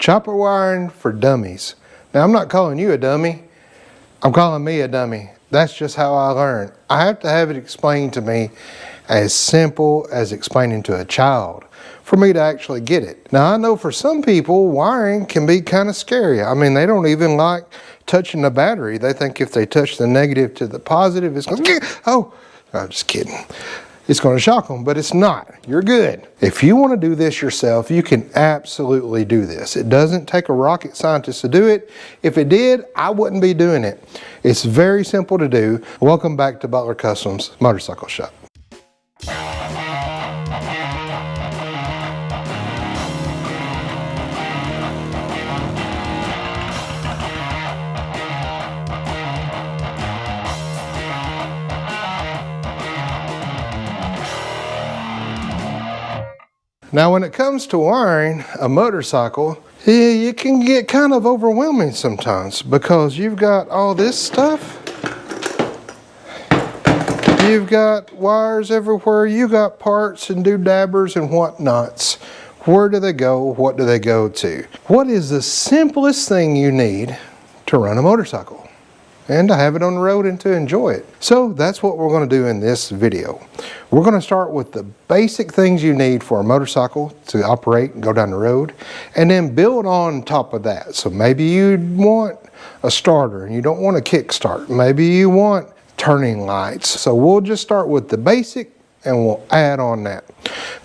Chopper wiring for dummies. Now, I'm not calling you a dummy. I'm calling me a dummy. That's just how I learn. I have to have it explained to me as simple as explaining to a child for me to actually get it. Now, I know for some people, wiring can be kind of scary. I mean, they don't even like touching the battery. They think if they touch the negative to the positive, it's going to, oh, I'm just kidding. It's going to shock them, but it's not. You're good. If you want to do this yourself, you can absolutely do this. It doesn't take a rocket scientist to do it. If it did, I wouldn't be doing it. It's very simple to do. Welcome back to Butler Customs Motorcycle Shop. Now, when it comes to wiring a motorcycle, it can get kind of overwhelming sometimes because you've got all this stuff. You've got wires everywhere. You got parts and doodabbers and whatnots. Where do they go? What do they go to? What is the simplest thing you need to run a motorcycle and to have it on the road and to enjoy it? So that's what we're going to do in this video. We're going to start with the basic things you need for a motorcycle to operate and go down the road, and then build on top of that. So maybe you want a starter and you don't want a kickstart. Maybe you want turning lights. So we'll just start with the basic and we'll add on that.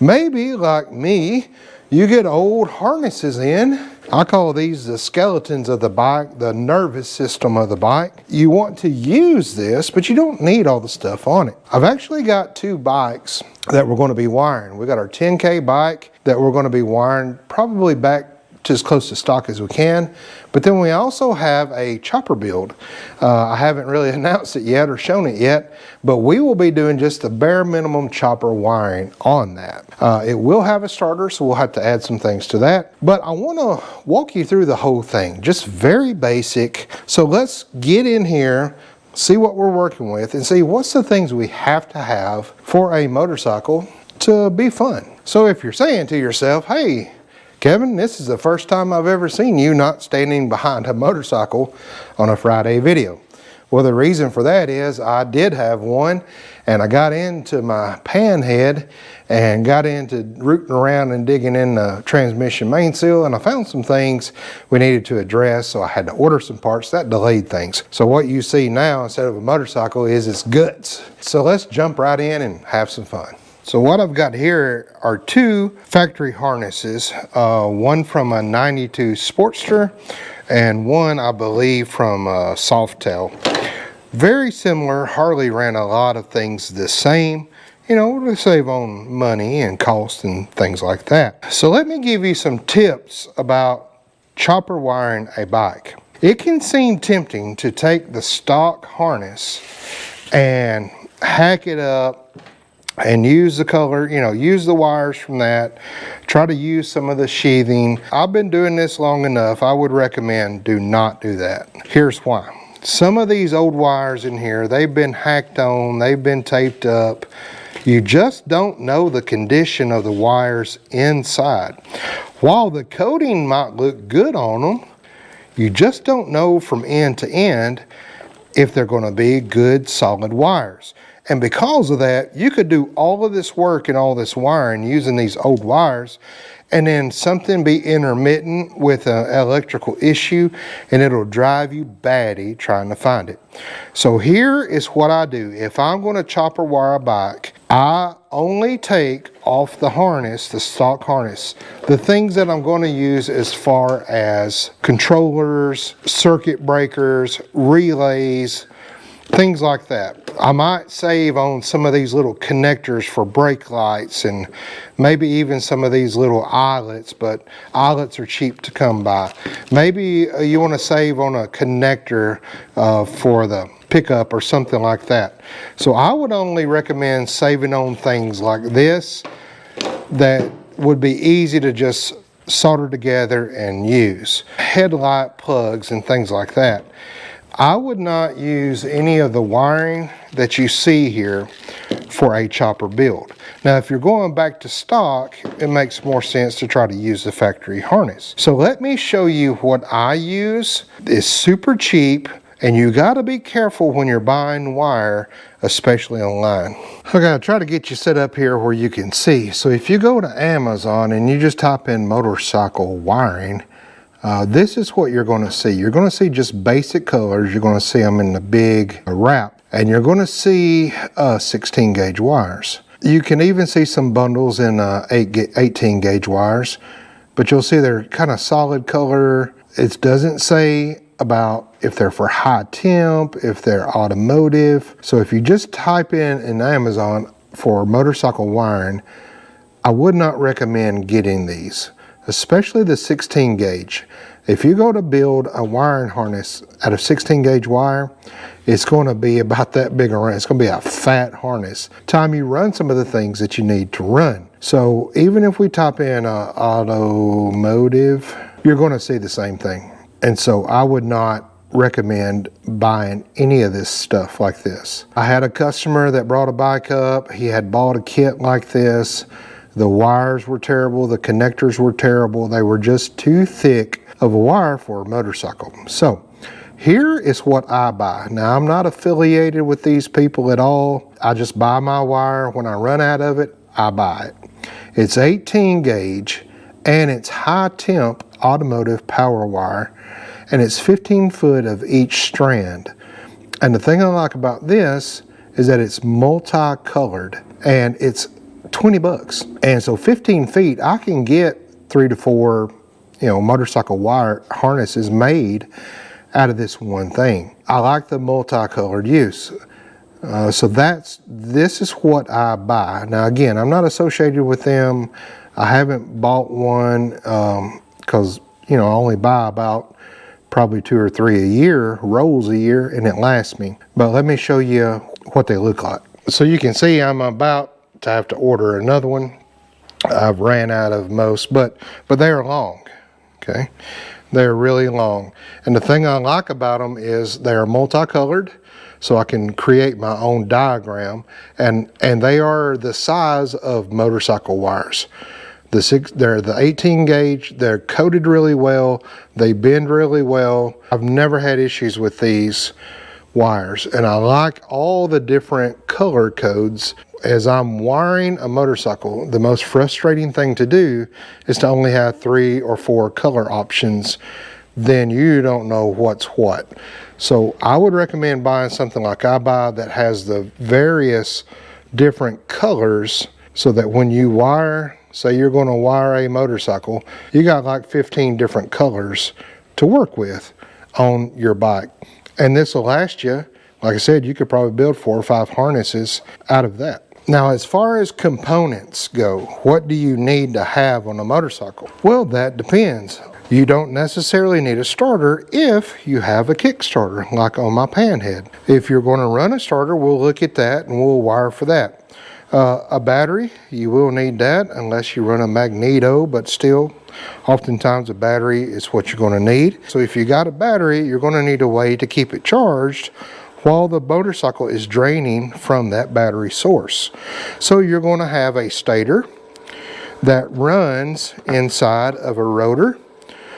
Maybe like me, you get old harnesses in. I call these the skeletons of the bike, the nervous system of the bike. You want to use this, but you don't need all the stuff on it. I've actually got two bikes that we're going to be wiring. We got our 10K bike that we're going to be wiring probably back to as close to stock as we can. But then we also have a chopper build. I haven't really announced it yet or shown it yet, but we will be doing just the bare minimum chopper wiring on that. It will have a starter, so we'll have to add some things to that. But I want to walk you through the whole thing, just very basic. So let's get in here, see what we're working with, and see what's the things we have to have for a motorcycle to be fun. So if you're saying to yourself, hey, Kevin, this is the first time I've ever seen you not standing behind a motorcycle on a Friday video. Well, the reason for that is I did have one, and I got into my pan head and got into rooting around and digging in the transmission main seal, and I found some things we needed to address, so I had to order some parts. That delayed things. So what you see now instead of a motorcycle is its guts. So let's jump right in and have some fun. So what I've got here are two factory harnesses, one from a 92 Sportster and one I believe from a Softail. Very similar. Harley ran a lot of things the same, you know, to save on money and cost and things like that. So let me give you some tips about chopper wiring a bike. It can seem tempting to take the stock harness and hack it up and use the color, you know, use the wires from that, try to use some of the sheathing. I've been doing this long enough. I would recommend do not do that. Here's why. Some of these old wires in here, they've been hacked on, they've been taped up. You just don't know the condition of the wires inside. While the coating might look good on them, you just don't know from end to end if they're going to be good solid wires. And because of that, you could do all of this work and all this wiring using these old wires, and then something be intermittent with an electrical issue, and it'll drive you batty trying to find it. So here is what I do. If I'm going to chopper wire a bike, I only take off the harness, the stock harness, the things that I'm going to use as far as controllers, circuit breakers, relays, things like that. I might save on some of these little connectors for brake lights and maybe even some of these little eyelets, but eyelets are cheap to come by. Maybe you want to save on a connector for the pickup or something like that. So I would only recommend saving on things like this that would be easy to just solder together and use. Headlight plugs and things like that. I would not use any of the wiring that you see here for a chopper build. Now, if you're going back to stock, it makes more sense to try to use the factory harness. So let me show you what I use. It's super cheap, and you gotta be careful when you're buying wire, especially online. Okay, I'll try to get you set up here where you can see. So if you go to Amazon and you just type in motorcycle wiring, this is what you're going to see. You're going to see just basic colors. You're going to see them in the big wrap, and you're going to see 16 gauge wires. You can even see some bundles in 18 gauge wires, but you'll see they're kind of solid color. It doesn't say about if they're for high temp, if they're automotive. So if you just type in Amazon for motorcycle wiring, I would not recommend getting these, especially the 16 gauge. If you go to build a wiring harness out of 16 gauge wire, it's going to be about that big around. It's going to be a fat harness. Time you run some of the things that you need to run. So even if we type in automotive, you're going to see the same thing. And so I would not recommend buying any of this stuff like this. I had a customer that brought a bike up. He had bought a kit like this. The wires were terrible, the connectors were terrible. They were just too thick of a wire for a motorcycle. So here is what I buy. Now, I'm not affiliated with these people at all. I just buy my wire. When I run out of it, I buy it. It's 18 gauge and it's high temp automotive power wire, and it's 15 foot of each strand. And the thing I like about this is that it's multicolored, and it's 20 bucks. And so 15 feet, I can get 3 to 4, motorcycle wire harnesses made out of this one thing. I like the multicolored use. So this is what I buy. Now again, I'm not associated with them. I haven't bought one because I only buy about probably 2 or 3 a year, rolls a year, and it lasts me. But let me show you what they look like. So you can see I'm about to have to order another one. I've ran out of most, but they are long, okay? They're really long. And the thing I like about them is they are multicolored, so I can create my own diagram, and they are the size of motorcycle wires. They're the 18 gauge, they're coated really well, they bend really well. I've never had issues with these wires, and I like all the different color codes. As I'm wiring a motorcycle, the most frustrating thing to do is to only have 3 or 4 color options. Then you don't know what's what. So I would recommend buying something like I buy that has the various different colors, so that when you wire, say you're going to wire a motorcycle, you got like 15 different colors to work with on your bike. And this will last you. Like I said, you could probably build 4 or 5 harnesses out of that. Now, as far as components go, what do you need to have on a motorcycle? Well, that depends. You don't necessarily need a starter if you have a Kickstarter, like on my Panhead. If you're going to run a starter, we'll look at that and we'll wire for that. A battery, you will need that unless you run a magneto, but still, oftentimes a battery is what you're going to need. So if you got a battery, you're going to need a way to keep it charged while the motorcycle is draining from that battery source. So you're going to have a stator that runs inside of a rotor.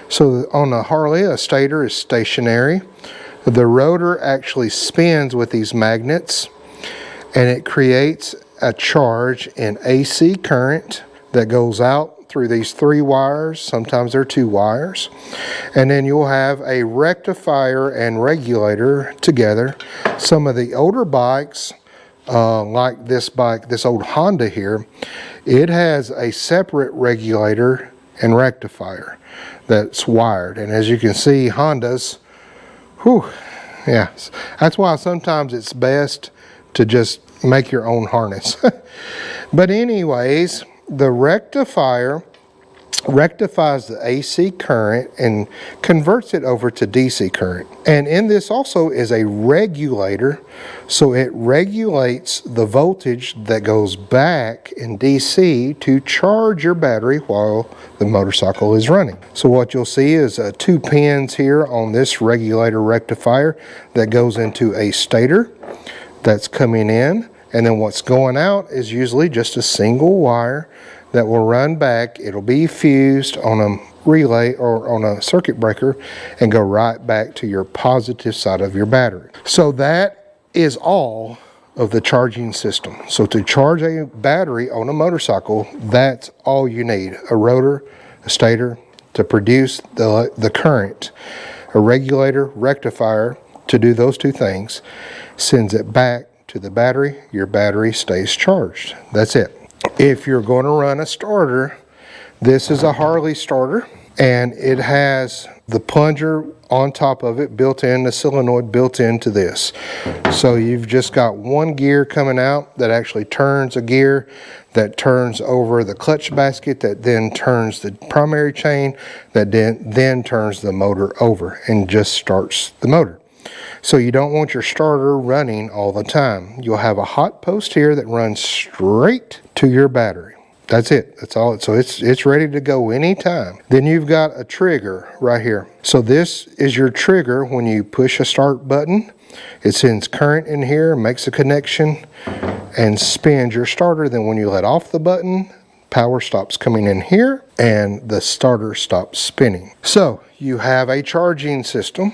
So on a Harley, a stator is stationary. The rotor actually spins with these magnets, and it creates a charge in AC current that goes out through these 3 wires. Sometimes they're 2 wires. And then you'll have a rectifier and regulator together. Some of the older bikes, like this bike, this old Honda here, it has a separate regulator and rectifier that's wired. And as you can see, Hondas, that's why sometimes it's best to just make your own harness. But anyways, the rectifier rectifies the AC current and converts it over to DC current. And in this also is a regulator, so it regulates the voltage that goes back in DC to charge your battery while the motorcycle is running. So what you'll see is 2 pins here on this regulator rectifier that goes into a stator that's coming in, and then what's going out is usually just a single wire that will run back. It'll be fused on a relay or on a circuit breaker and go right back to your positive side of your battery. So that is all of the charging system. So to charge a battery on a motorcycle, that's all you need: a rotor, a stator to produce the current, a regulator, rectifier to do those 2 things, sends it back to the battery, your battery stays charged. That's it. If you're going to run a starter, this is a Harley starter, and it has the plunger on top of it built in, the solenoid built into this. So you've just got 1 gear coming out that actually turns a gear, that turns over the clutch basket, that then turns the primary chain, that then turns the motor over and just starts the motor. So you don't want your starter running all the time. You'll have a hot post here that runs straight to your battery. That's it. That's all. So it's ready to go anytime. Then you've got a trigger right here. So this is your trigger. When you push a start button, it sends current in here, makes a connection, and spins your starter. Then when you let off the button, power stops coming in here and the starter stops spinning. So you have a charging system.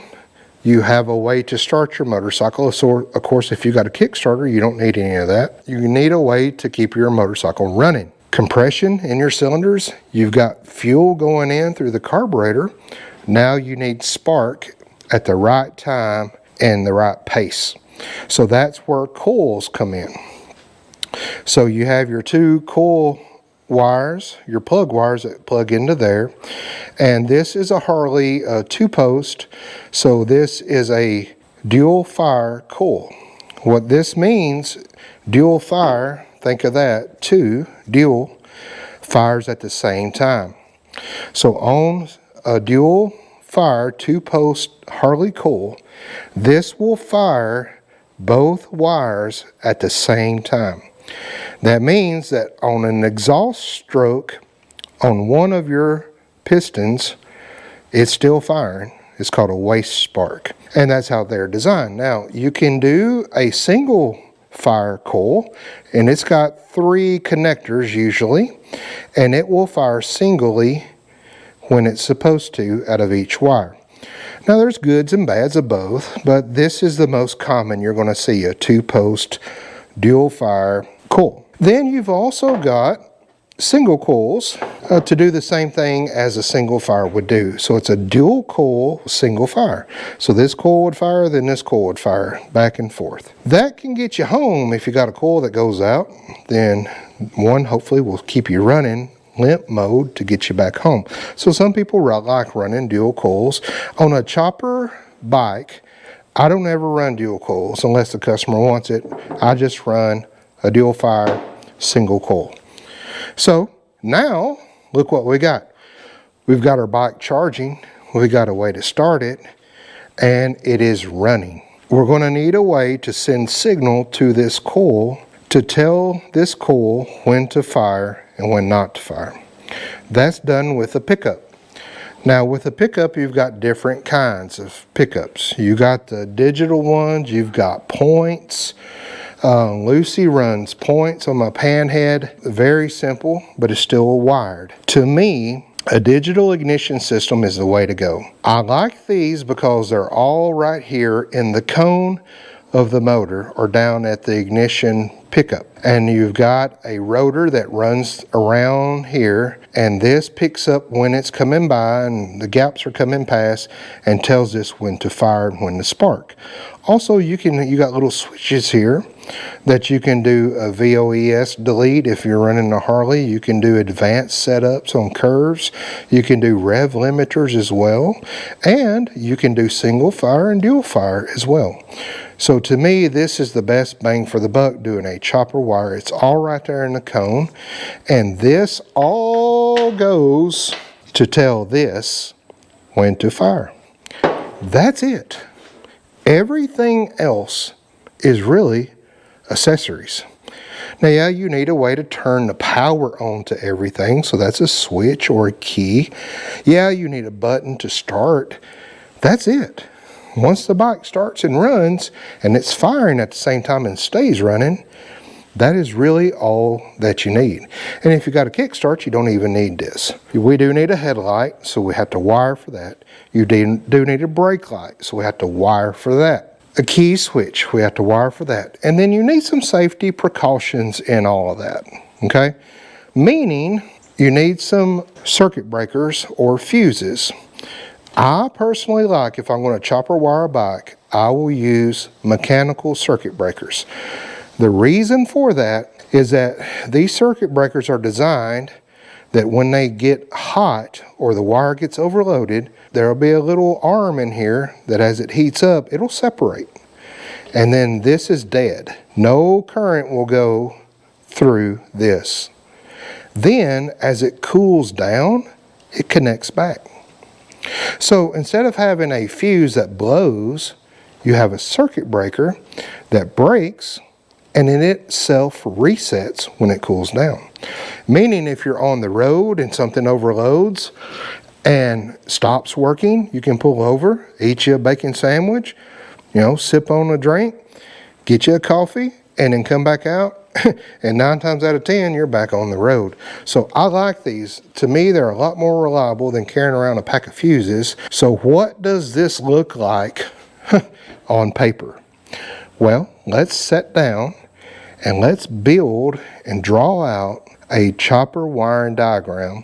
You have a way to start your motorcycle. So, of course, if you got a Kickstarter, you don't need any of that. You need a way to keep your motorcycle running. Compression in your cylinders. You've got fuel going in through the carburetor. Now you need spark at the right time and the right pace. So that's where coils come in. So you have your 2 coil wires, your plug wires that plug into there, and this is a Harley 2-post, so this is a dual fire coil. What this means, dual fire, think of that, 2 dual fires at the same time. So on a dual fire 2-post Harley coil, this will fire both wires at the same time. That means that on an exhaust stroke on one of your pistons, it's still firing. It's called a waste spark, and that's how they're designed. Now you can do a single fire coil, and it's got 3 connectors usually, and it will fire singly when it's supposed to out of each wire. Now there's goods and bads of both, but this is the most common. You're going to see a 2-post dual fire coil. Then you've also got single coils to do the same thing as a single fire would do. So it's a dual coil single fire. So this coil would fire, then this coil would fire, back and forth. That can get you home if you got a coil that goes out. Then one hopefully will keep you running limp mode to get you back home. So some people like running dual coils. On a chopper bike, I don't ever run dual coils unless the customer wants it. I just run a dual fire single coil. So now look what we got. We've got our bike charging, we got a way to start it, and it is running. We're going to need a way to send signal to this coil to tell this coil when to fire and when not to fire. That's done with a pickup. Now with a pickup, you've got different kinds of pickups. You got the digital ones, you've got points. Lucy runs points on my panhead. Very simple, but it's still wired. To me, a digital ignition system is the way to go. I like these because they're all right here in the cone of the motor or down at the ignition pickup. And you've got a rotor that runs around here, and this picks up when it's coming by and the gaps are coming past and tells this when to fire and when to spark. Also, you got little switches here that you can do a VOES delete if you're running a Harley. You can do advanced setups on curves. You can do rev limiters as well. And you can do single fire and dual fire as well. So to me, this is the best bang for the buck doing a chopper wire. It's all right there in the cone. And this all goes to tell this when to fire. That's it. Everything else is really accessories. Now, yeah, you need a way to turn the power on to everything, so that's a switch or a key. Yeah, you need a button to start. That's it. Once the bike starts and runs, and it's firing at the same time and stays running, that is really all that you need. And if you got a kickstart, you don't even need this. We do need a headlight, so we have to wire for that. You do need a brake light, so we have to wire for that. A key switch, we have to wire for that. And then you need some safety precautions in all of that, okay? Meaning, you need some circuit breakers or fuses. I personally like, if I'm going to chopper wire a bike, I will use mechanical circuit breakers. The reason for that is that these circuit breakers are designed that when they get hot or the wire gets overloaded, there'll be a little arm in here that as it heats up, it'll separate. And then this is dead. No current will go through this. Then as it cools down, it connects back. So instead of having a fuse that blows, you have a circuit breaker that breaks and then it self-resets when it cools down. Meaning if you're on the road and something overloads and stops working, you can pull over, eat you a bacon sandwich, sip on a drink, get you a coffee, and then come back out. And 9 times out of 10, you're back on the road. So I like these. To me, they're a lot more reliable than carrying around a pack of fuses. So what does this look like on paper? Well, let's sit down and let's build and draw out a chopper wiring diagram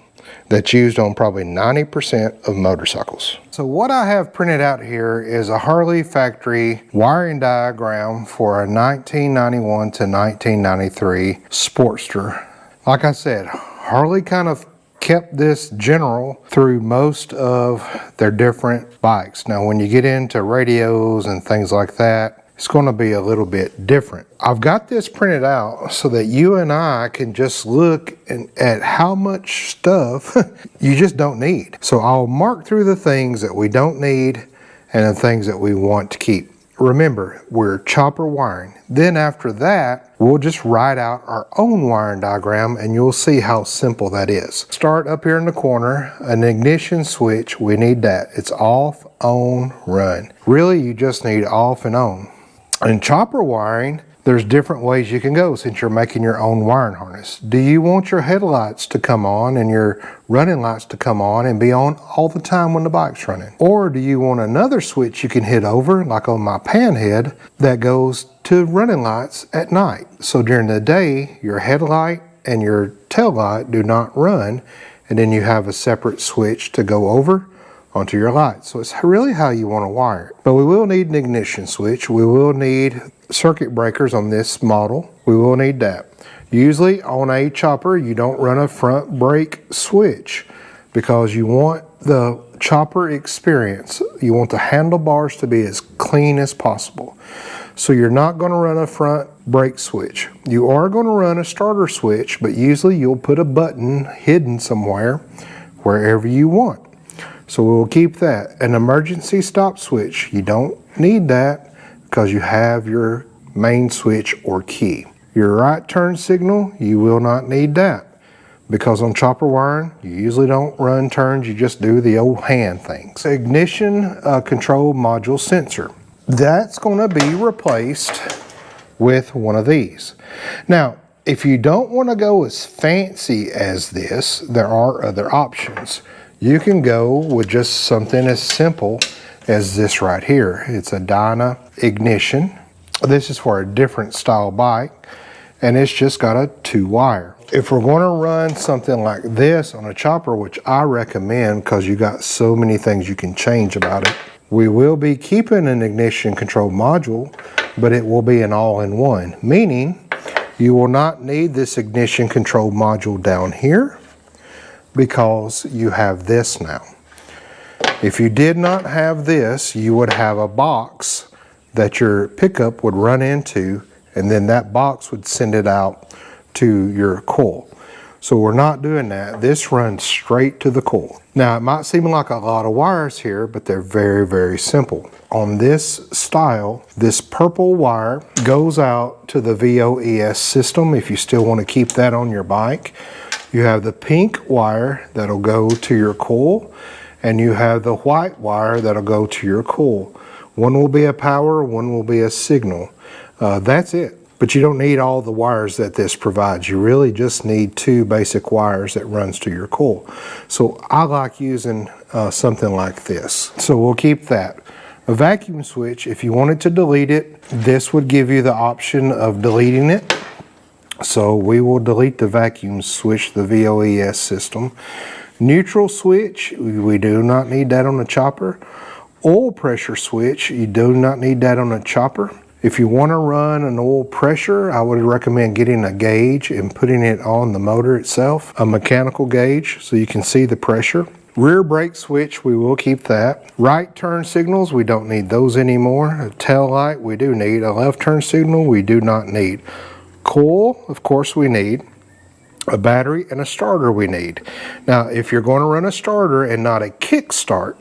that's used on probably 90% of motorcycles. So what I have printed out here is a Harley factory wiring diagram for a 1991 to 1993 Sportster. Like I said, Harley kind of kept this general through most of their different bikes. Now when you get into radios and things like that, it's going to be a little bit different. I've got this printed out so that you and I can just look at how much stuff you just don't need. So I'll mark through the things that we don't need and the things that we want to keep. Remember, we're chopper wiring. Then after that, we'll just write out our own wiring diagram and you'll see how simple that is. Start up here in the corner, an ignition switch, we need that. It's off, on, run. Really, you just need off and on. In chopper wiring, there's different ways you can go since you're making your own wiring harness. Do you want your headlights to come on and your running lights to come on and be on all the time when the bike's running? Or do you want another switch you can hit over, like on my pan head, that goes to running lights at night? So during the day, your headlight and your tail light do not run, and then you have a separate switch to go over onto your lights. So it's really how you want to wire it. But we will need an ignition switch. We will need circuit breakers on this model. We will need that. Usually on a chopper, you don't run a front brake switch because you want the chopper experience. You want the handlebars to be as clean as possible. So you're not going to run a front brake switch. You are going to run a starter switch, but usually you'll put a button hidden somewhere, wherever you want. So we'll keep that. An emergency stop switch, you don't need that because you have your main switch or key. Your right turn signal, you will not need that because on chopper wiring, you usually don't run turns, you just do the old hand things. Ignition control module sensor. That's going to be replaced with one of these. Now, if you don't want to go as fancy as this, there are other options. You can go with just something as simple as this right here. It's a Dyna ignition. This is for a different style bike, and it's just got a 2-wire. If we're going to run something like this on a chopper, which I recommend because you got so many things you can change about it, we will be keeping an ignition control module, but it will be an all-in-one, meaning you will not need this ignition control module down here because you have this now. If you did not have this, you would have a box that your pickup would run into, and then that box would send it out to your coil. So we're not doing that. This runs straight to the coil. Now it might seem like a lot of wires here, but they're very, very simple. On this style, this purple wire goes out to the VOES system if you still want to keep that on your bike. You have the pink wire that'll go to your coil, and you have the white wire that'll go to your coil. One will be a power, one will be a signal. That's it. But you don't need all the wires that this provides. You really just need 2 basic wires that runs to your coil. So I like using something like this. So we'll keep that. A vacuum switch, if you wanted to delete it, this would give you the option of deleting it. So we will delete the vacuum switch, the VOES system. Neutral switch, we do not need that on the chopper. Oil pressure switch, you do not need that on the chopper. If you want to run an oil pressure, I would recommend getting a gauge and putting it on the motor itself, a mechanical gauge, so you can see the pressure. Rear brake switch, we will keep that. Right turn signals, we don't need those anymore. A tail light, we do need. A left turn signal, we do not need. Coil, of course we need. A battery and a starter we need. Now, if you're going to run a starter and not a kick start,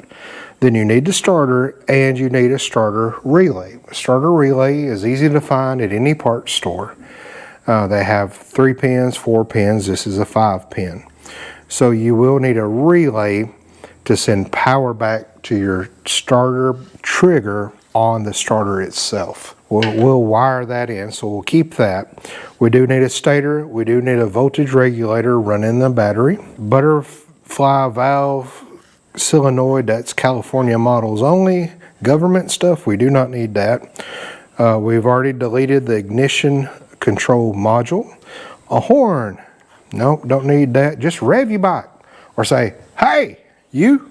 then you need the starter and you need a starter relay. A starter relay is easy to find at any parts store. They have 3 pins, 4 pins. This is a 5 pin. So you will need a relay to send power back to your starter trigger on the starter itself. We'll wire that in, so we'll keep that. We do need a stator. We do need a voltage regulator running the battery. Butterfly valve solenoid, that's California models only. Government stuff, we do not need that. We've already deleted the ignition control module. A horn, nope, don't need that. Just rev your bike or say, hey, you.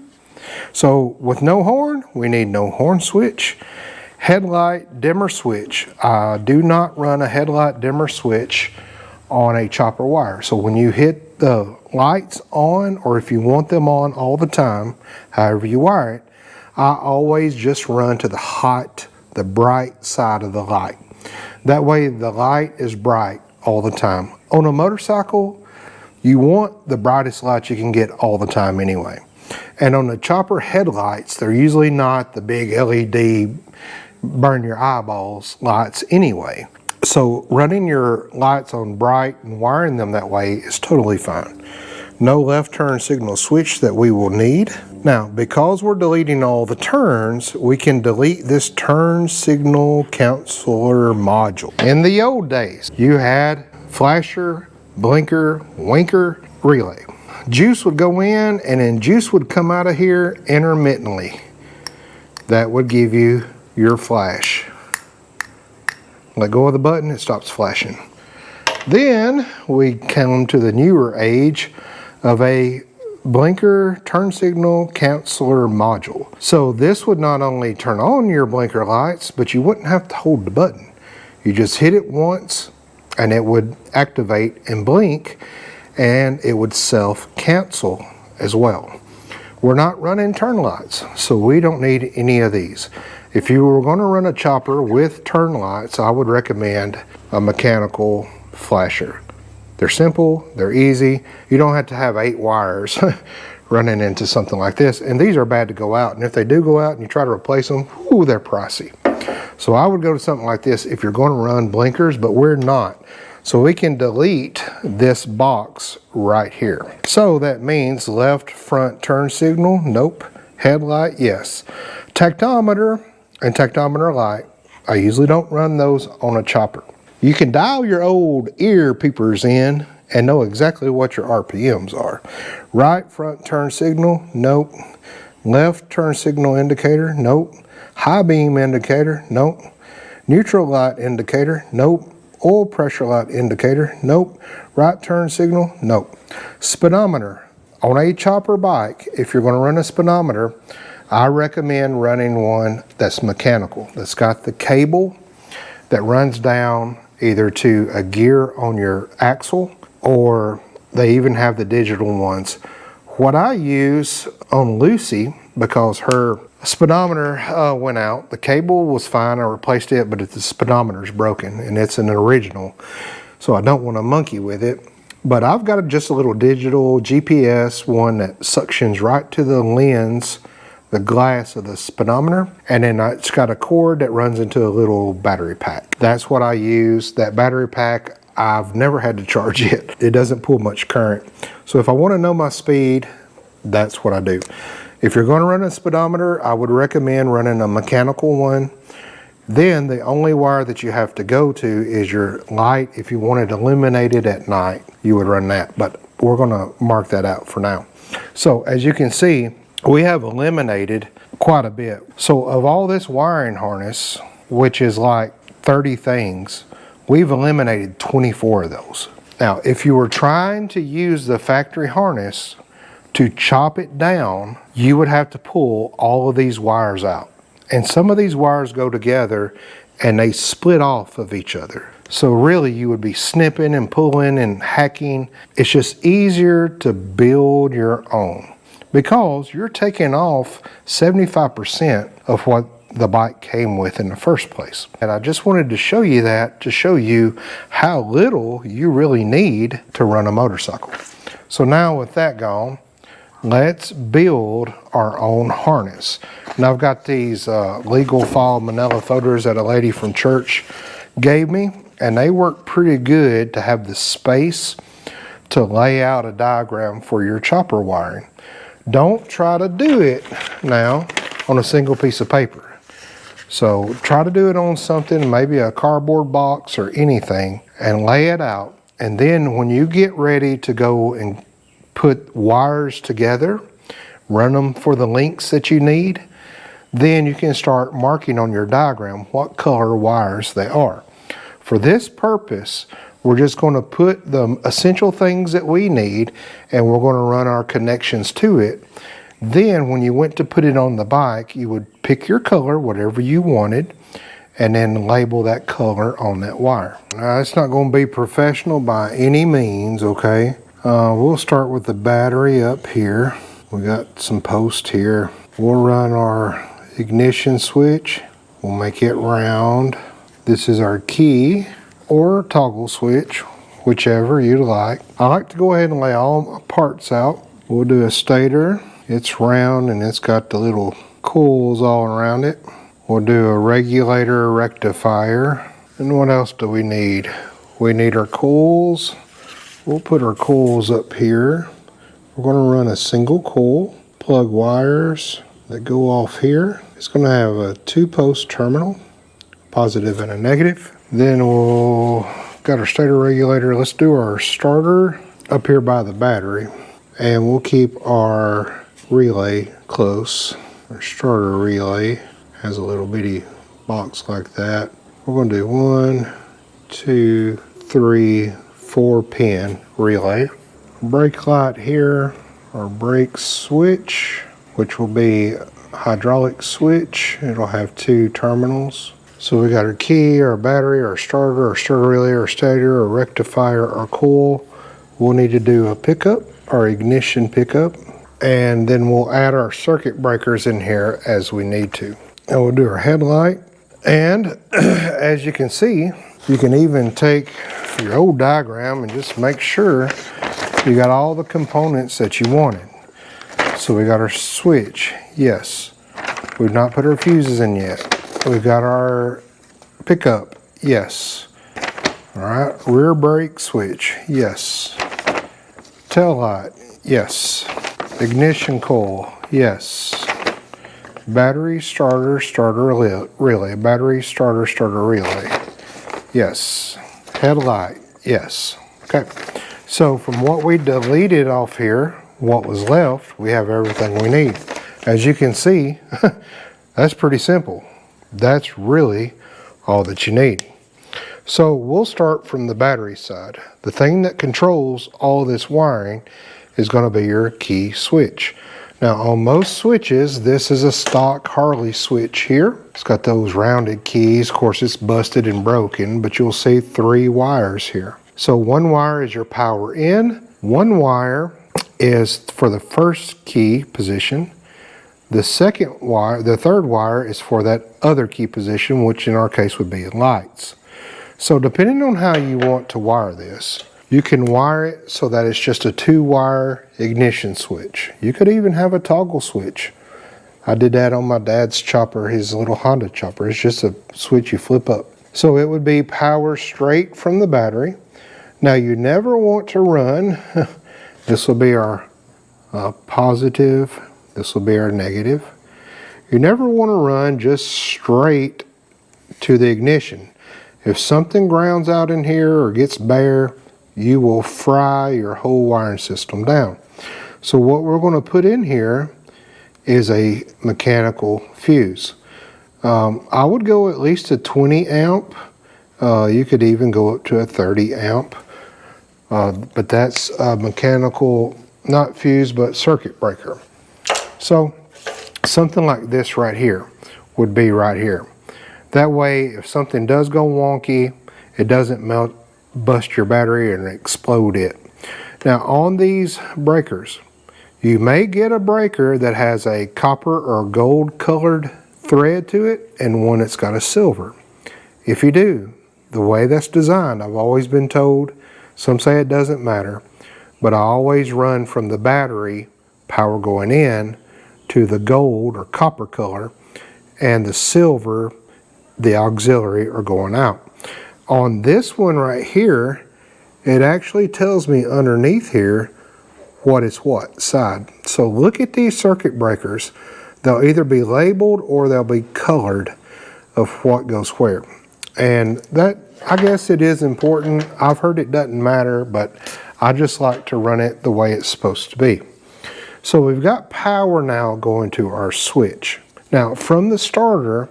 So with no horn, we need no horn switch. Headlight dimmer switch. I do not run a headlight dimmer switch on a chopper wire. So when you hit the lights on, or if you want them on all the time, however you wire it, I always just run to the bright side of the light. That way the light is bright all the time. On a motorcycle, you want the brightest light you can get all the time anyway. And on the chopper headlights, they're usually not the big LED burn your eyeballs lights anyway. So running your lights on bright and wiring them that way is totally fine. No left turn signal switch that we will need. Now, because we're deleting all the turns, we can delete this turn signal counselor module. In the old days, you had flasher, blinker, winker, relay. Juice would go in, and then juice would come out of here intermittently. That would give you your flash. Let go of the button, it stops flashing. Then we come to the newer age of a blinker turn signal counselor module. So this would not only turn on your blinker lights, but you wouldn't have to hold the button. You just hit it once and it would activate and blink, and it would self-cancel as well. We're not running turn lights, so we don't need any of these. If you were going to run a chopper with turn lights, I would recommend a mechanical flasher. They're simple, they're easy. You don't have to have 8 wires running into something like this. And these are bad to go out. And if they do go out and you try to replace them, ooh, they're pricey. So I would go to something like this if you're going to run blinkers, but we're not. So we can delete this box right here. So that means left front turn signal, nope. Headlight, yes. Tachometer and tachometer light, I usually don't run those on a chopper. You can dial your old ear peepers in and know exactly what your RPMs are. Right front turn signal, nope. Left turn signal indicator, nope. High beam indicator, nope. Neutral light indicator, nope. Oil pressure light indicator, nope. Right turn signal, nope. Speedometer. On a chopper bike, if you're going to run a speedometer, I recommend running one that's mechanical, that's got the cable that runs down either to a gear on your axle, or they even have the digital ones. What I use on Lucy, because her speedometer went out. The cable was fine, I replaced it, but the speedometer's broken and it's an original. So I don't want to monkey with it. But I've got just a little digital GPS one that suctions right to the lens, the glass of the speedometer, and then it's got a cord that runs into a little battery pack. That's what I use. That battery pack, I've never had to charge it. It doesn't pull much current. So if I want to know my speed, that's what I do. If you're going to run a speedometer, I would recommend running a mechanical one. Then the only wire that you have to go to is your light. If you wanted illuminated at night, you would run that, but we're going to mark that out for now. So as you can see, we have eliminated quite a bit. So of all this wiring harness, which is like 30 things, we've eliminated 24 of those. Now, if you were trying to use the factory harness to chop it down, you would have to pull all of these wires out. And some of these wires go together and they split off of each other. So really you would be snipping and pulling and hacking. It's just easier to build your own because you're taking off 75% of what the bike came with in the first place. And I just wanted to show you that to show you how little you really need to run a motorcycle. So now with that gone, let's build our own harness. Now I've got these legal file manila folders that a lady from church gave me, and they work pretty good to have the space to lay out a diagram for your chopper wiring. Don't try to do it now on a single piece of paper. So try to do it on something, maybe a cardboard box or anything, and lay it out. And then when you get ready to go and put wires together, run them for the lengths that you need, then you can start marking on your diagram what color wires they are. For this purpose, we're just going to put the essential things that we need and we're going to run our connections to it. Then when you went to put it on the bike, you would pick your color, whatever you wanted, and then label that color on that wire. Now, it's not going to be professional by any means, okay? We'll start with the battery up here. We got some posts here. We'll run our ignition switch. We'll make it round. This is our key or toggle switch, whichever you'd like. I like to go ahead and lay all my parts out. We'll do a stator. It's round and it's got the little coils all around it. We'll do a regulator, rectifier. And what else do we need? We need our coils. We'll put our coils up here. We're going to run a single coil, plug wires that go off here. It's going to have a 2-post terminal, positive and a negative. Then we'll got our stator regulator. Let's do our starter up here by the battery, and we'll keep our relay close. Our starter relay has a little bitty box like that. We're going to do 1, 2, 3, 4-pin relay. Brake light here, our brake switch, which will be hydraulic switch. It'll have 2 terminals. So we got our key, our battery, our starter relay, our stator, our rectifier, our coil. We'll need to do a pickup, our ignition pickup, and then we'll add our circuit breakers in here as we need to. And we'll do our headlight. And as you can see, you can even take your old diagram and just make sure you got all the components that you wanted. So we got our switch, yes. We've not put our fuses in yet. We've got our pickup, yes. All right, rear brake switch, yes. Tail light, yes. Ignition coil, yes. Battery, starter relay. Battery, starter relay, yes. Headlight, yes. Okay, so from what we deleted off here, what was left, we have everything we need. As you can see, that's pretty simple. That's really all that you need. So we'll start from the battery side. The thing that controls all this wiring is going to be your key switch. Now on most switches, this is a stock Harley switch here. It's got those rounded keys. Of course, it's busted and broken, but you'll see 3 wires here. So 1 wire is your power in, 1 wire is for the first key position, The second wire, the third wire, is for that other key position, which in our case would be lights. So depending on how you want to wire this, you can wire it so that it's just a 2-wire ignition switch. You could even have a toggle switch. I did that on my dad's chopper, his little Honda chopper. It's just a switch you flip up. So it would be power straight from the battery. Now you never want to run, this will be our positive, this will be our negative. You never want to run just straight to the ignition. If something grounds out in here or gets bare, you will fry your whole wiring system down. So what we're going to put in here is a mechanical fuse. I would go at least a 20 amp. You could even go up to a 30 amp. But that's a mechanical, not fuse, but circuit breaker. So something like this right here would be right here. That way, if something does go wonky, it doesn't bust your battery and explode it. Now on these breakers, you may get a breaker that has a copper or gold colored thread to it and one that's got a silver. If you do, the way that's designed, I've always been told, some say it doesn't matter, but I always run from the battery power going in to the gold or copper color, and the silver, the auxiliary, are going out. On this one right here, it actually tells me underneath here what is what side. So look at these circuit breakers. They'll either be labeled or they'll be colored of what goes where. And that, I guess it is important. I've heard it doesn't matter, but I just like to run it the way it's supposed to be. So we've got power now going to our switch. Now from the starter,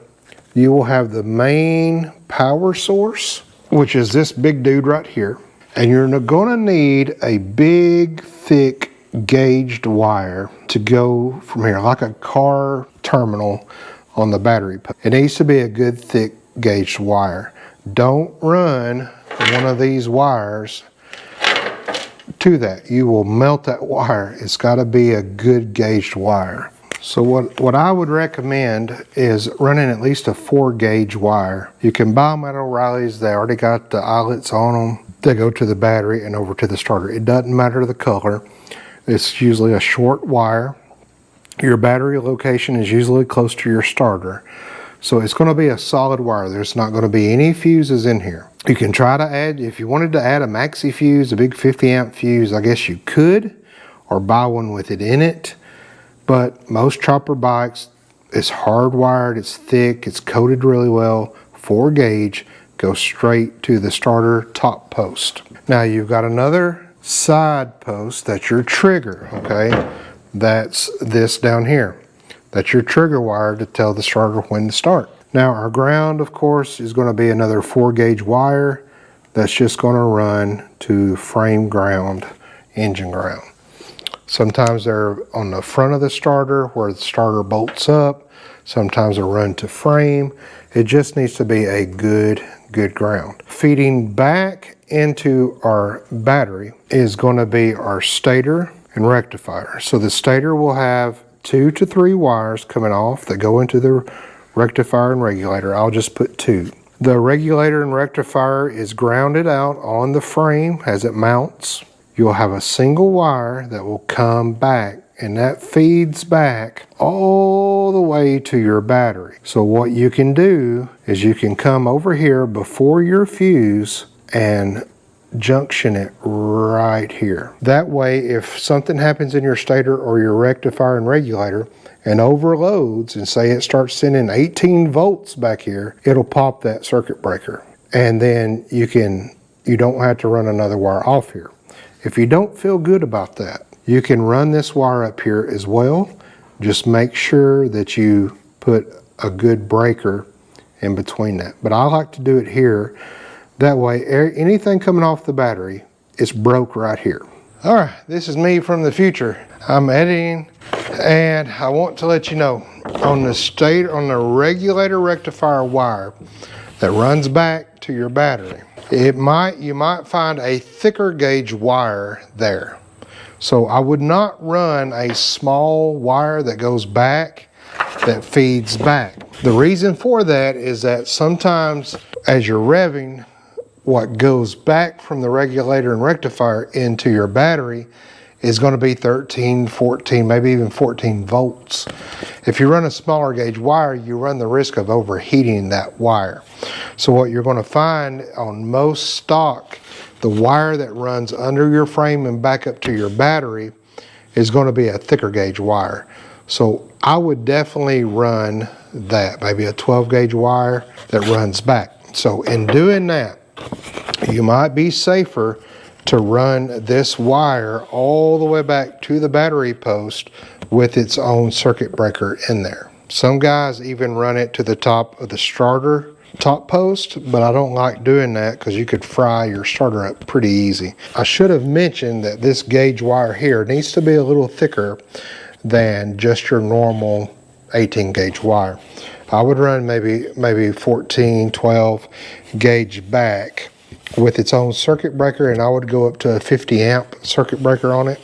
you will have the main power source, which is this big dude right here. And you're going to need a big, thick, gauged wire to go from here, like a car terminal on the battery. It needs to be a good, thick, gauged wire. Don't run one of these wires to that. You will melt that wire. It's got to be a good gauged wire. So what I would recommend is running at least a 4-gauge wire. You can buy them at O'Reilly's. They already got the eyelets on them. They go to the battery and over to the starter. It doesn't matter the color. It's usually a short wire. Your battery location is usually close to your starter. So it's going to be a solid wire. There's not going to be any fuses in here. You can try to add, if you wanted to add a maxi fuse, a big 50 amp fuse, I guess you could, or buy one with it in it. But most chopper bikes, it's hardwired, it's thick, it's coated really well, 4-gauge, goes straight to the starter top post. Now you've got another side post, that's your trigger, okay? That's this down here. That's your trigger wire to tell the starter when to start. Now our ground, of course, is going to be another 4-gauge wire that's just going to run to frame ground, engine ground. Sometimes they're on the front of the starter where the starter bolts up. Sometimes they run to frame. It just needs to be a good ground. Feeding back into our battery is going to be our stator and rectifier. So the stator will have 2 to 3 wires coming off that go into the rectifier and regulator. I'll just put 2. The regulator and rectifier is grounded out on the frame as it mounts. You'll have a single wire that will come back, and that feeds back all the way to your battery. So what you can do is you can come over here before your fuse and junction it right here. That way, if something happens in your stator or your rectifier and regulator and overloads, and say it starts sending 18 volts back here, it'll pop that circuit breaker. And then you don't have to run another wire off here. If you don't feel good about that, you can run this wire up here as well. Just make sure that you put a good breaker in between that. But I like to do it here. That way, anything coming off the battery is broke right here. All right, this is me from the future. I'm editing, and I want to let you know, on the regulator rectifier wire that runs back to your battery, you might find a thicker gauge wire there. So I would not run a small wire that goes back that feeds back. The reason for that is that sometimes as you're revving, what goes back from the regulator and rectifier into your battery is going to be 13, 14, maybe even 14 volts. If you run a smaller gauge wire, you run the risk of overheating that wire. So what you're going to find on most stock, the wire that runs under your frame and back up to your battery is going to be a thicker gauge wire. So I would definitely run that, maybe a 12 gauge wire that runs back. So in doing that, you might be safer to run this wire all the way back to the battery post with its own circuit breaker in there. Some guys even run it to the top of the starter top post, but I don't like doing that because you could fry your starter up pretty easy. I should have mentioned that this gauge wire here needs to be a little thicker than just your normal 18 gauge wire. I would run maybe 14, 12 gauge back with its own circuit breaker, and I would go up to a 50 amp circuit breaker on it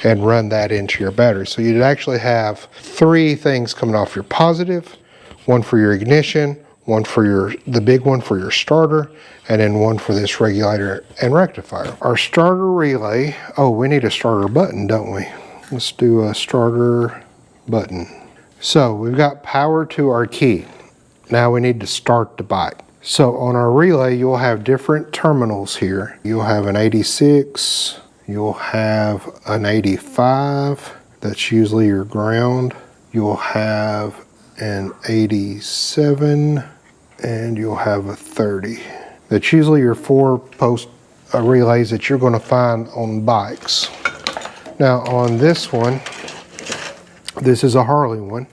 and run that into your battery. So you'd actually have 3 things coming off your positive, one for your ignition, one for the big one for your starter, and then one for this regulator and rectifier. Our starter relay, oh, we need a starter button, don't we? Let's do a starter button. So we've got power to our key. Now we need to start the bike. So on our relay, you'll have different terminals here. You'll have an 86, you'll have an 85, that's usually your ground. You'll have an 87, and you'll have a 30. That's usually your 4-post relays that you're going to find on bikes. Now on this one, this is a Harley one.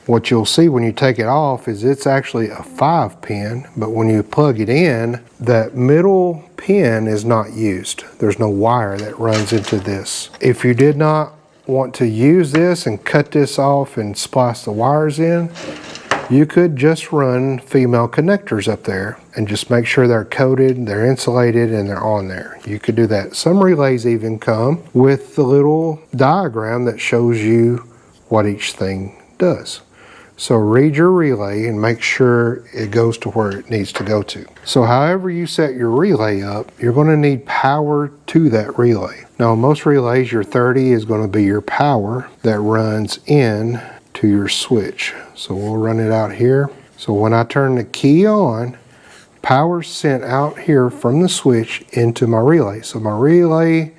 What you'll see when you take it off is it's actually a 5-pin, but when you plug it in, that middle pin is not used. There's no wire that runs into this. If you did not want to use this and cut this off and splice the wires in, you could just run female connectors up there and just make sure they're coated, they're insulated, and they're on there. You could do that. Some relays even come with the little diagram that shows you what each thing does. So read your relay and make sure it goes to where it needs to go to. So however you set your relay up, you're going to need power to that relay. Now on most relays, your 30 is going to be your power that runs in to your switch. So we'll run it out here. So when I turn the key on, power's sent out here from the switch into my relay. So my relay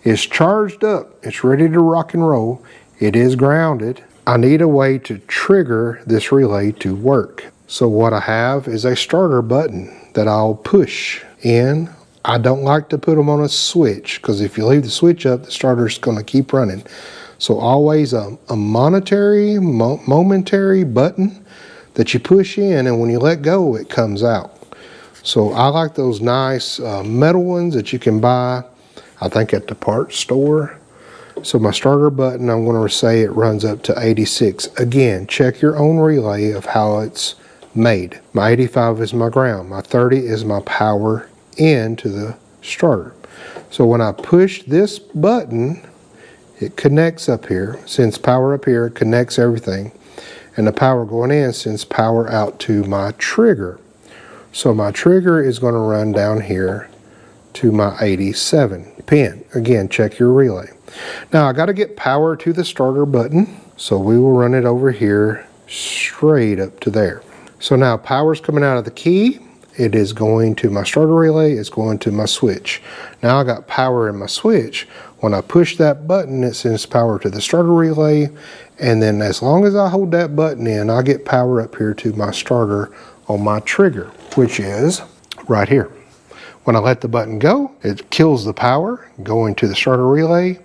is charged up. It's ready to rock and roll. It is grounded. I need a way to trigger this relay to work. So what I have is a starter button that I'll push in. I don't like to put them on a switch because if you leave the switch up, the starter's going to keep running. So always a momentary button that you push in, and when you let go, it comes out. So I like those nice metal ones that you can buy, I think at the parts store. So my starter button, I'm going to say it runs up to 86. Again, check your own relay of how it's made. My 85 is my ground. My 30 is my power into the starter. So when I push this button, it connects up here. Sends power up here, it connects everything. And the power going in sends power out to my trigger. So my trigger is going to run down here to my 87 pin. Again, check your relay. Now I got to get power to the starter button, so we will run it over here straight up to there. So now power's coming out of the key. It is going to my starter relay, it's going to my switch. Now I got power in my switch. When I push that button, it sends power to the starter relay, and then as long as I hold that button in, I get power up here to my starter on my trigger, which is right here. When I let the button go, it kills the power going to the starter relay,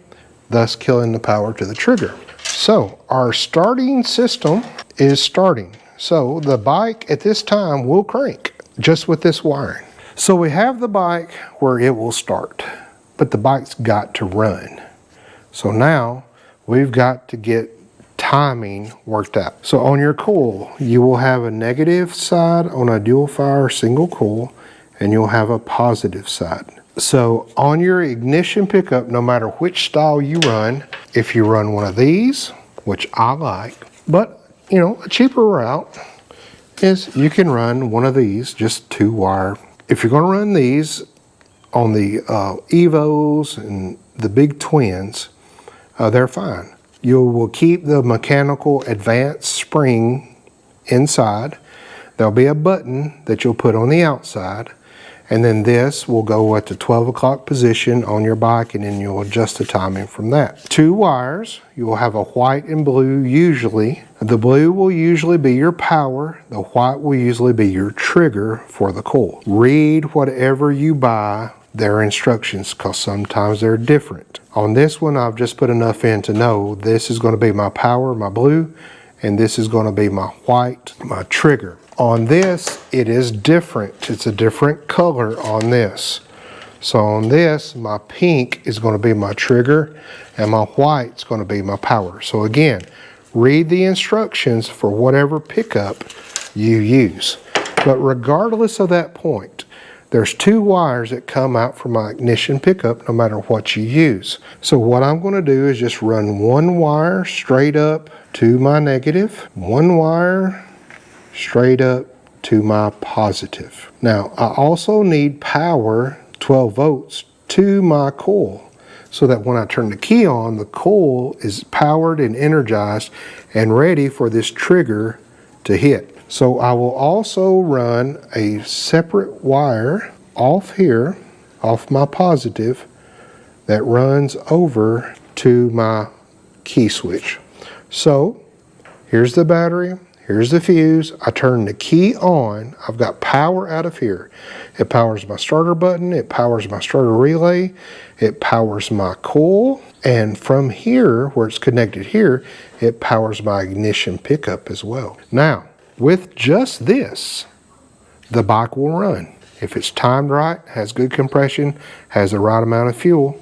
thus killing the power to the trigger. So our starting system is starting. So the bike at this time will crank just with this wiring. So we have the bike where it will start, but the bike's got to run. So now we've got to get timing worked out. So on your coil, you will have a negative side on a dual fire single coil, and you'll have a positive side. So on your ignition pickup, no matter which style you run, if you run one of these, which I like, but a cheaper route is you can run one of these, just 2-wire. If you're going to run these on the Evos and the big twins, they're fine. You will keep the mechanical advanced spring inside. There'll be a button that you'll put on the outside, and then this will go at the 12 o'clock position on your bike, and then you'll adjust the timing from that. 2 wires, you will have a white and blue usually. The blue will usually be your power, the white will usually be your trigger for the coil. Read whatever you buy, their instructions, because sometimes they're different. On this one, I've just put enough in to know this is going to be my power, my blue, and this is going to be my white, my trigger. On this, it is different. It's a different color on this. So on this, my pink is going to be my trigger and my white's going to be my power. So again, read the instructions for whatever pickup you use. But regardless of that point, there's 2 wires that come out from my ignition pickup no matter what you use. So what I'm going to do is just run 1 wire straight up to my negative, 1 wire straight up to my positive. Now, I also need power, 12 volts, to my coil, so that when I turn the key on, the coil is powered and energized and ready for this trigger to hit. So I will also run a separate wire off here, off my positive, that runs over to my key switch. So here's the battery. Here's the fuse. I turn the key on. I've got power out of here. It powers my starter button. It powers my starter relay. It powers my coil. And from here, where it's connected here, it powers my ignition pickup as well. Now, with just this, the bike will run. If it's timed right, has good compression, has the right amount of fuel,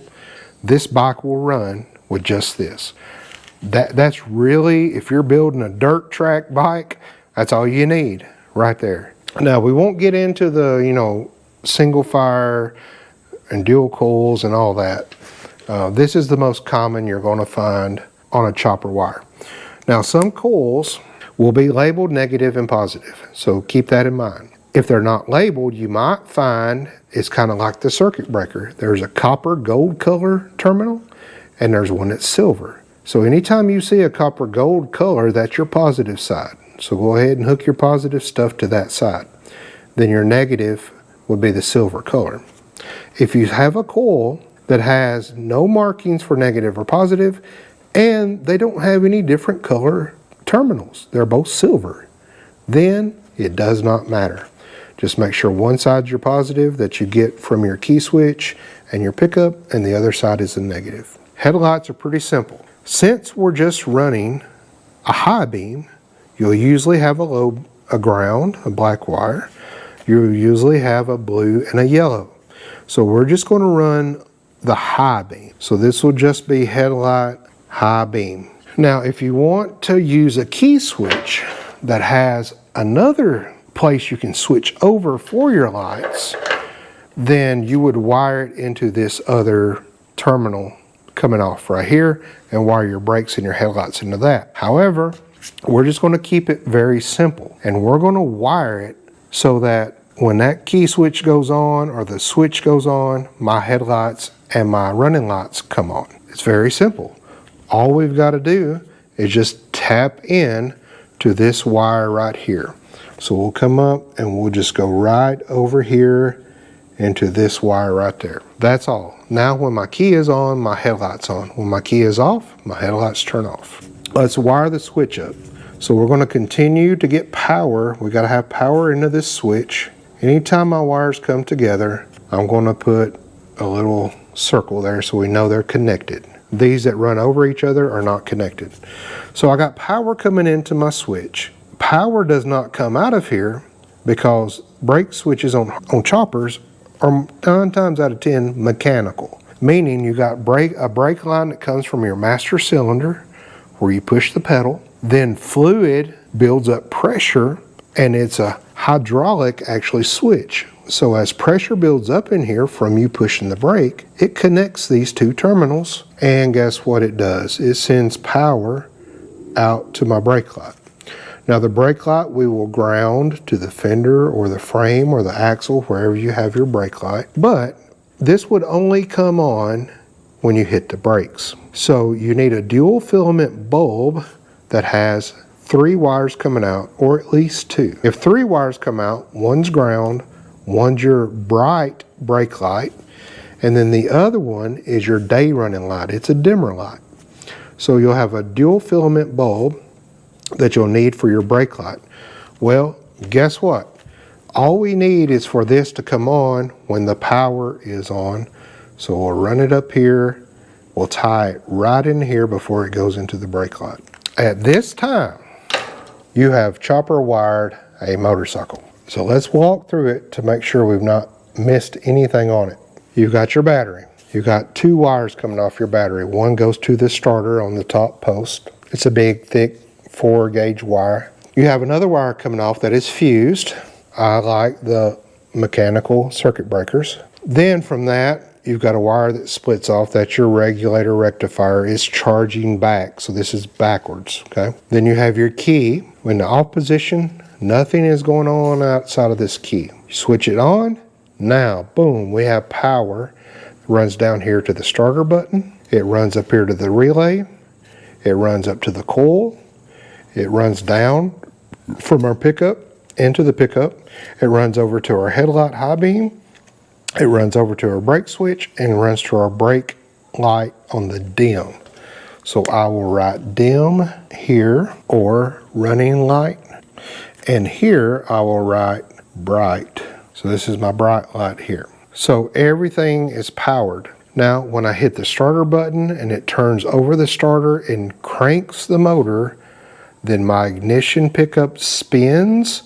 this bike will run with just this. That's really, if you're building a dirt track bike, that's all you need right there. Now, we won't get into the, single fire and dual coils and all that. This is the most common you're going to find on a chopper wire. Now, some coils will be labeled negative and positive, so keep that in mind. If they're not labeled, you might find it's kind of like the circuit breaker. There's a copper gold color terminal, and there's one that's silver. So anytime you see a copper gold color, that's your positive side. So go ahead and hook your positive stuff to that side. Then your negative would be the silver color. If you have a coil that has no markings for negative or positive, and they don't have any different color terminals, they're both silver, then it does not matter. Just make sure one side's your positive that you get from your key switch and your pickup, and the other side is the negative. Headlights are pretty simple. Since we're just running a high beam, you'll usually have a ground, a black wire. You'll usually have a blue and a yellow. So we're just going to run the high beam. So this will just be headlight high beam. Now, if you want to use a key switch that has another place you can switch over for your lights, then you would wire it into this other terminal coming off right here and wire your brakes and your headlights into that. However, we're just going to keep it very simple, and we're going to wire it so that when that key switch goes on or the switch goes on, my headlights and my running lights come on. It's very simple. All we've got to do is just tap in to this wire right here. So we'll come up and we'll just go right over here into this wire right there. That's all. Now when my key is on, my headlight's on. When my key is off, my headlights turn off. Let's wire the switch up. So we're going to continue to get power. We got to have power into this switch. Anytime my wires come together, I'm going to put a little circle there so we know they're connected. These that run over each other are not connected. So I got power coming into my switch. Power does not come out of here because brake switches on choppers are 9 times out of 10 mechanical. Meaning you got a brake line that comes from your master cylinder where you push the pedal. Then fluid builds up pressure, and it's a hydraulic actually switch. So as pressure builds up in here from you pushing the brake, it connects these 2 terminals, and guess what it does? It sends power out to my brake light. Now the brake light we will ground to the fender or the frame or the axle, wherever you have your brake light. But this would only come on when you hit the brakes. So you need a dual filament bulb that has 3 wires coming out, or at least 2. If 3 wires come out, one's ground, one's your bright brake light, and then the other one is your day running light. It's a dimmer light. So you'll have a dual filament bulb that you'll need for your brake light. Well, guess what? All we need is for this to come on when the power is on. So we'll run it up here. We'll tie it right in here before it goes into the brake light. At this time, you have chopper wired a motorcycle. So let's walk through it to make sure we've not missed anything on it. You've got your battery. You've got 2 wires coming off your battery. One goes to the starter on the top post. It's a big, thick 4-gauge wire. You have another wire coming off that is fused. I like the mechanical circuit breakers. Then from that, you've got a wire that splits off. That's your regulator rectifier. Is charging back. So this is backwards, okay? Then you have your key. When the off position, nothing is going on outside of this key. You switch it on. Now, boom, we have power. It runs down here to the starter button. It runs up here to the relay. It runs up to the coil. It runs down from our pickup into the pickup. It runs over to our headlight high beam. It runs over to our brake switch and runs to our brake light on the dim. So I will write dim here, or running light. And here I will write bright. So this is my bright light here. So everything is powered. Now when I hit the starter button and it turns over the starter and cranks the motor, then my ignition pickup spins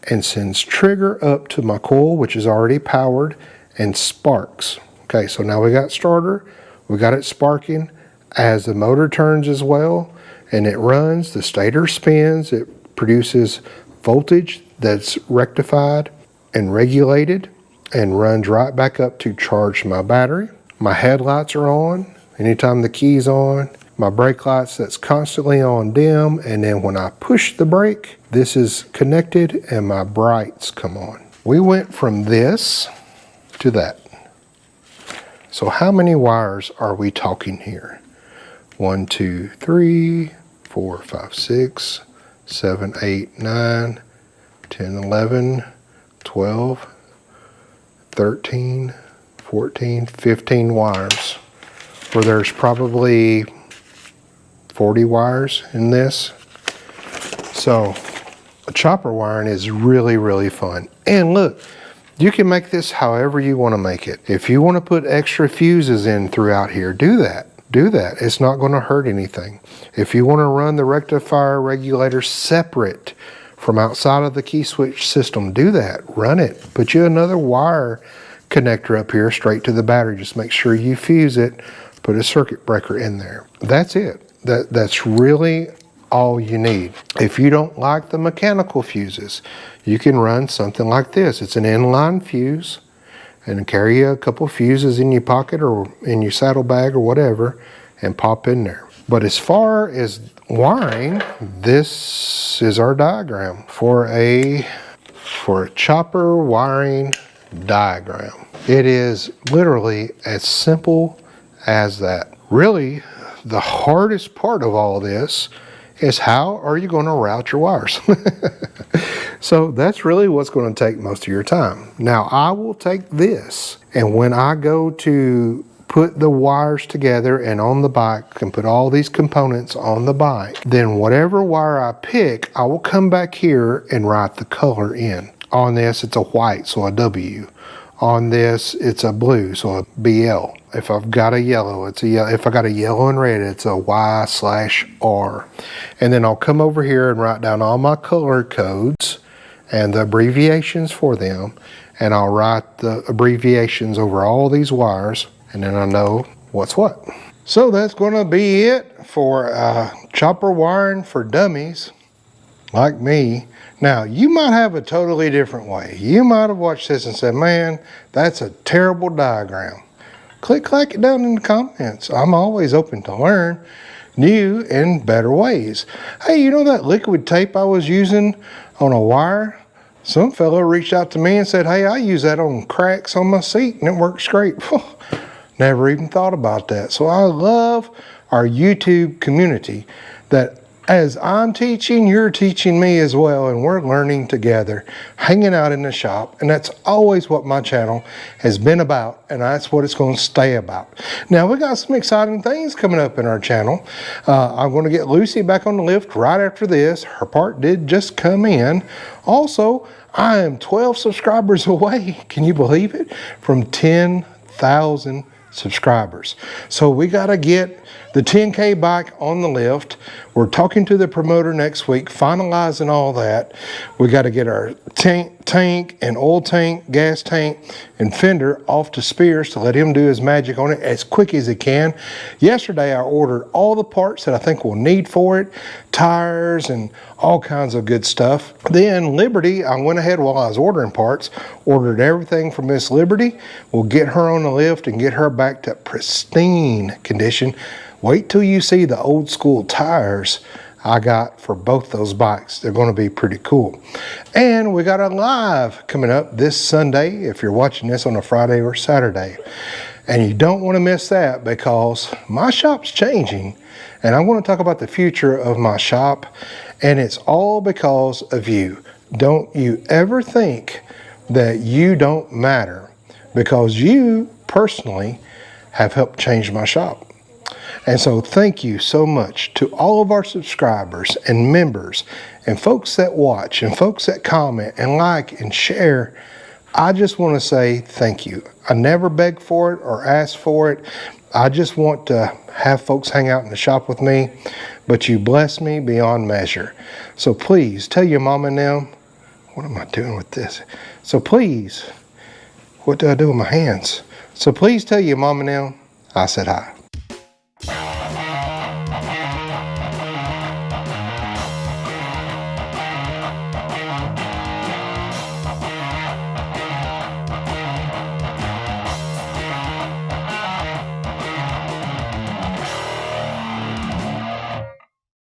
and sends trigger up to my coil, which is already powered, and sparks. Okay, so now we got starter, we got it sparking. As the motor turns as well and it runs, the stator spins, it produces voltage that's rectified and regulated and runs right back up to charge my battery. My headlights are on anytime the key's on. My brake lights, that's constantly on dim, and then when I push the brake, this is connected and my brights come on. We went from this to that. So how many wires are we talking here? 1, 2, 3, 4, 5, 6, 7, 8, 9, 10, 11, 12, 13, 14, 15 wires, where there's probably 40 wires in this. So chopper wiring is really, really fun. And look, you can make this however you want to make it. If you want to put extra fuses in throughout here, do that. Do that. It's not going to hurt anything. If you want to run the rectifier regulator separate from outside of the key switch system, do that. Run it. Put you another wire connector up here straight to the battery. Just make sure you fuse it. Put a circuit breaker in there. That's it. That's really all you need. If you don't like the mechanical fuses, you can run something like this. It's an inline fuse, and carry a couple fuses in your pocket or in your saddlebag or whatever and pop in there. But as far as wiring, this is our diagram for a chopper wiring diagram. It is literally as simple as that. Really, the hardest part of all this is how are you going to route your wires? So that's really what's going to take most of your time. Now I will take this, and when I go to put the wires together and on the bike and put all these components on the bike, then whatever wire I pick, I will come back here and write the color in. On this it's a white, so a W. On this it's a blue, so a BL. If I've got a yellow, it's a yellow. If I got a yellow and red, it's a Y/R. And then I'll come over here and write down all my color codes and the abbreviations for them. And I'll write the abbreviations over all these wires, and then I know what's what. So that's gonna be it for chopper wiring for dummies like me. Now, you might have a totally different way. You might have watched this and said, man, that's a terrible diagram. Click it down in the comments. I'm always open to learn. new and better ways. Hey, you know that liquid tape I was using on a wire? Some fellow reached out to me and said, hey, I use that on cracks on my seat and it works great. Never even thought about that. So I love our YouTube community that as I'm teaching, you're teaching me as well, and we're learning together, hanging out in the shop, and that's always what my channel has been about, and that's what it's going to stay about. Now, we got some exciting things coming up in our channel. I'm going to get Lucy back on the lift right after this. Her part did just come in. Also, I am 12 subscribers away, can you believe it, from 10,000 subscribers. So we got to get the 10K bike on the lift. We're talking to the promoter next week, finalizing all that. We got to get our tank and oil tank, gas tank, and fender off to Spears to let him do his magic on it as quick as he can. Yesterday, I ordered all the parts that I think we'll need for it, tires and all kinds of good stuff. Then Liberty, I went ahead while I was ordering parts, ordered everything from Miss Liberty. We'll get her on the lift and get her back to pristine condition. Wait till you see the old school tires I got for both those bikes. They're going to be pretty cool. And we got a live coming up this Sunday if you're watching this on a Friday or Saturday. And you don't want to miss that because my shop's changing. And I'm going to talk about the future of my shop. And it's all because of you. Don't you ever think that you don't matter, because you personally have helped change my shop. And so thank you so much to all of our subscribers and members and folks that watch and folks that comment and like and share. I just want to say thank you. I never beg for it or ask for it. I just want to have folks hang out in the shop with me, but you bless me beyond measure. So please tell your mom and them, what am I doing with this? So please, what do I do with my hands? So please tell your mom and them I said hi.